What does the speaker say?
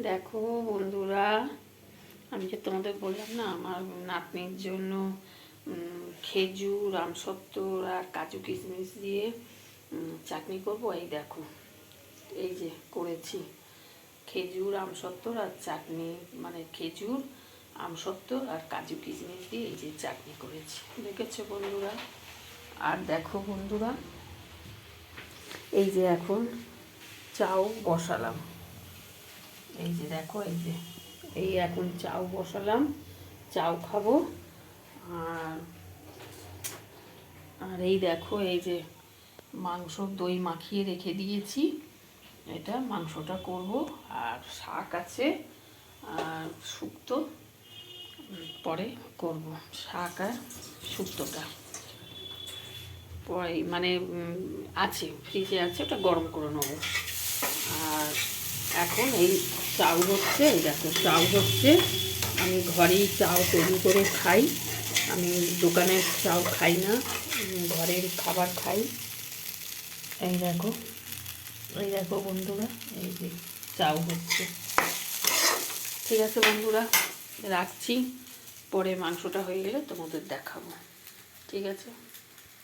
দেখো বন্ধুরা, আমি যে তোমাদের বললাম না আমার নাতনির জন্য খেজুর, আমসত্ত্ব আর কাজু কিশমিশ দিয়ে চাটনি করব। এই দেখো, এই যে করেছি খেজুর, আমসত্ত্ব আর চাটনি, মানে খেজুর, আমসত্ত্ব আর কাজু কিশমিশ দিয়ে এই যে চাটনি করেছি, দেখেছো বন্ধুরা। আর দেখো বন্ধুরা, এই যে এখন চাও বসালাম, এই যে দেখো, এই এখন চাও বসালাম, চাও খাবো। আর আর এই দেখো, এই যে মাংস দই মাখিয়ে রেখে দিয়েছি, এটা মাংসটা করব। আর শাক আছে, আর শুক্তো পরে করব, শাক আর শুক্তোটা পরে, মানে আছে, ফ্রিজে আছে, ওটা গরম করে নেবো। আর এখন এই চাউ হচ্ছে, এই দেখো চাউ হচ্ছে। আমি ঘরেই চাউ তৈরি করে খাই, আমি দোকানের চাউ খাই না, ঘরের খাবার খাই। এই দেখো, এই দেখো বন্ধুরা, এই যে চাউ হচ্ছে। ঠিক আছে বন্ধুরা, রাখছি, পরে মাংসটা হয়ে গেলে তোমাদের দেখাবো। ঠিক আছে।